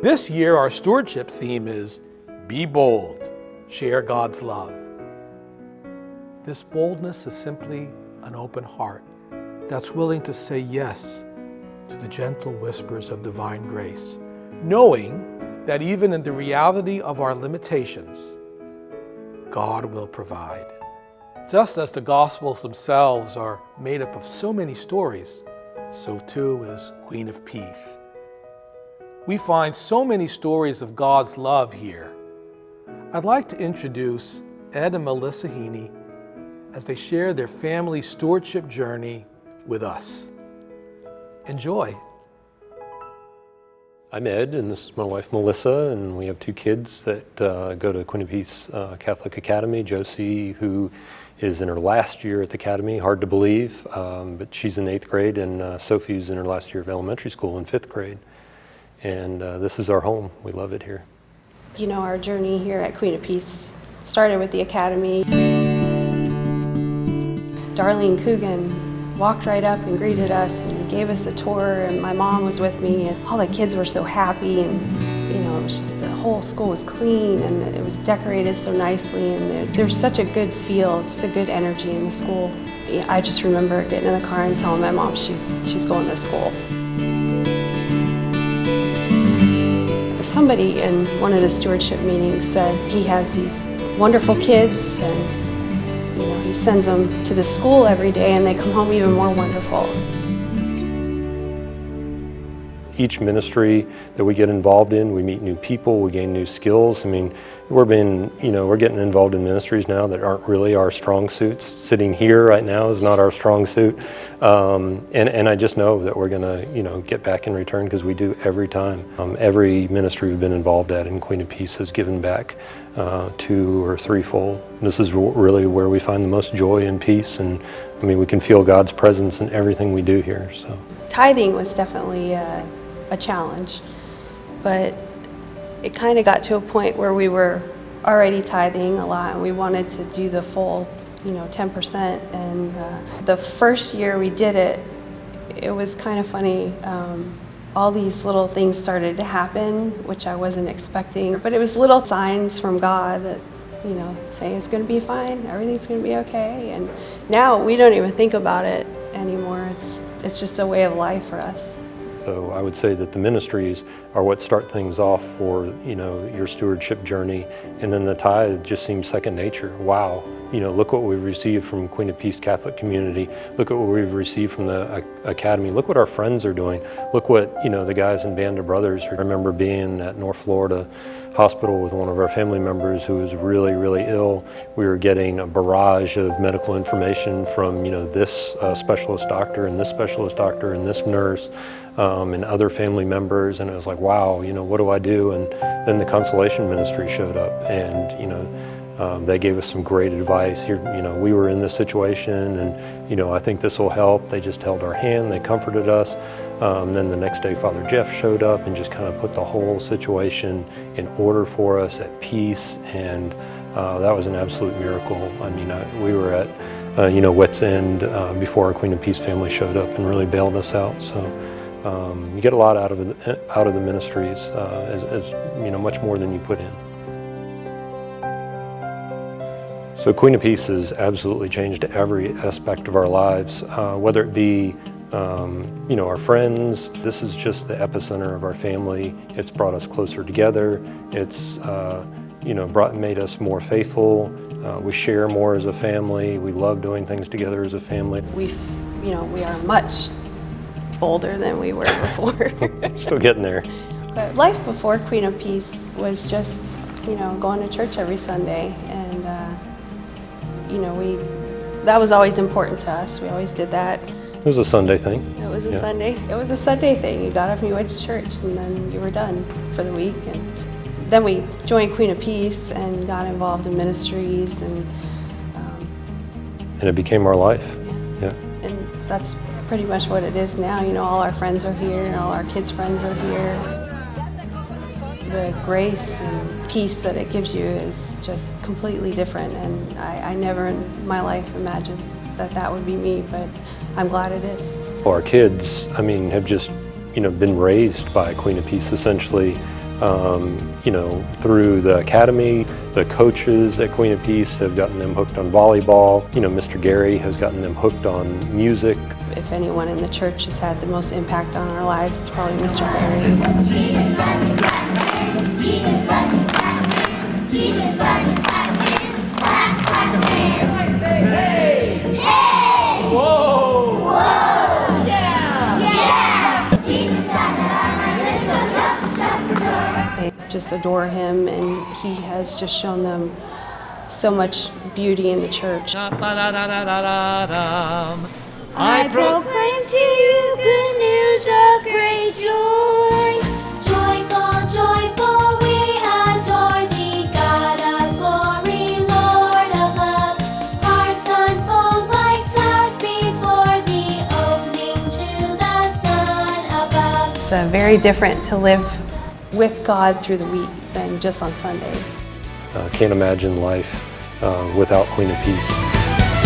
This year, our stewardship theme is Be Bold, Share God's Love. This boldness is simply an open heart that's willing to say yes to the gentle whispers of divine grace, knowing that even in the reality of our limitations, God will provide. Just as the Gospels themselves are made up of so many stories, so too is Queen of Peace. We find so many stories of God's love here. I'd like to introduce Ed and Melissa Huene as they share their family stewardship journey with us. Enjoy. I'm Ed, and this is my wife Melissa, and we have two kids that go to Queen of Peace Catholic Academy. Josie, who is in her last year at the academy, hard to believe, but she's in 8th grade, and Sophie's in her last year of elementary school in 5th grade. And this is our home. We love it here. You know, our journey here at Queen of Peace started with the academy. Darlene Coogan walked right up and greeted us and gave us a tour, and my mom was with me, and all the kids were so happy, and you know, it was just, the whole school was clean and it was decorated so nicely, and there's such a good feel, just a good energy in the school. I just remember getting in the car and telling my mom she's going to school. Somebody in one of the stewardship meetings said he has these wonderful kids, and you know, he sends them to the school every day and they come home even more wonderful. Each ministry that we get involved in, we meet new people, we gain new skills. I mean, we're getting involved in ministries now that aren't really our strong suits. Sitting here right now is not our strong suit. And I just know that we're gonna, get back in return, because we do every time. Every ministry we've been involved at in Queen of Peace has given back 2 or 3-fold. This is really where we find the most joy and peace, and I mean, we can feel God's presence in everything we do here. So Tithing was definitely a challenge, but it kind of got to a point where we were already tithing a lot and we wanted to do the full 10%, and the first year we did it, it was kind of funny. All these little things started to happen which I wasn't expecting, but it was little signs from God that saying it's going to be fine, everything's going to be okay. And now we don't even think about it anymore. It's just a way of life for us. So I would say that the ministries are what start things off for your stewardship journey, and then the tithe just seems second nature. Wow, look what we've received from Queen of Peace Catholic Community. Look at what we've received from the Academy. Look what our friends are doing. Look what the guys in Band of Brothers. I remember being at North Florida Hospital with one of our family members who was really, really ill. We were getting a barrage of medical information from this specialist doctor and this specialist doctor and this nurse. And other family members, and it was like, wow, what do I do? And then the Consolation Ministry showed up, and they gave us some great advice. Here, we were in this situation, and I think this will help. They just held our hand, they comforted us. Then the next day, Father Jeff showed up and just kind of put the whole situation in order for us, at peace, and that was an absolute miracle. I mean, we were at wit's end before our Queen of Peace family showed up and really bailed us out. So. You get a lot out of the ministries, as much more than you put in. So Queen of Peace has absolutely changed every aspect of our lives, whether it be our friends. This is just the epicenter of our family. It's brought us closer together. It's made us more faithful. We share more as a family. We love doing things together as a family. We are much older than we were before. Still getting there. But life before Queen of Peace was just, going to church every Sunday, and that was always important to us. We always did that. It was a Sunday thing. It was a Sunday. It was a Sunday thing. You got up and you went to church, and then you were done for the week. And then we joined Queen of Peace and got involved in ministries, and it became our life. Yeah. And that's pretty much what it is now. All our friends are here, and all our kids' friends are here. The grace and peace that it gives you is just completely different, and I never in my life imagined that would be me, but I'm glad it is. Our kids, have just been raised by Queen of Peace essentially. through the academy. The coaches at Queen of Peace have gotten them hooked on volleyball. Mr. Gary has gotten them hooked on music. If anyone in the church has had the most impact on our lives, it's probably Mr. Gary. Jesus loves me, clap your hands. Jesus loves me, clap your hands. Jesus loves me, clap your hands. Clap, clap your hands. Hey! Hey! Whoa! Whoa! Yeah! Yeah! Jesus died that I might live, so jump, jump for joy. They just adore him, and he has just shown them so much beauty in the church. I proclaim to you good news of great joy. Joyful, joyful, we adore thee, God of glory, Lord of love. Hearts unfold like flowers before the opening to the sun above. It's very different to live with God through the week than just on Sundays. Can't imagine life without Queen of Peace.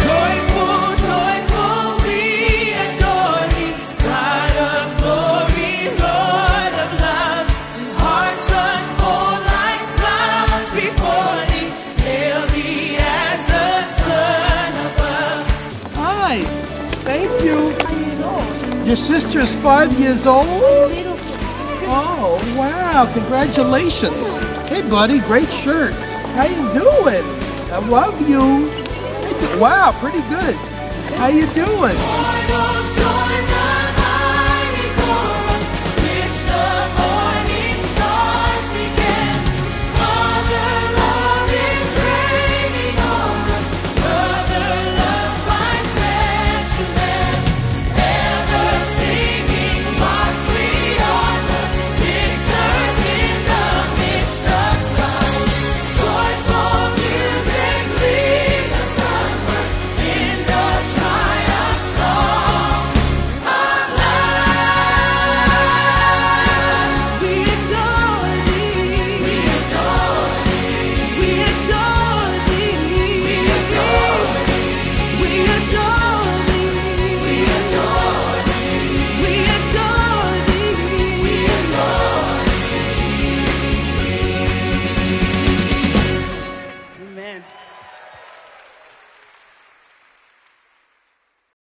Joyful, joyful, we adore thee, God of glory, Lord of love. Hearts unfold like flowers before thee, hail thee as the sun above. Hi, thank you. Your sister's 5 years old? Oh, wow, congratulations. Hey, buddy, great shirt. How you doing? I love you. Wow, pretty good. How you doing?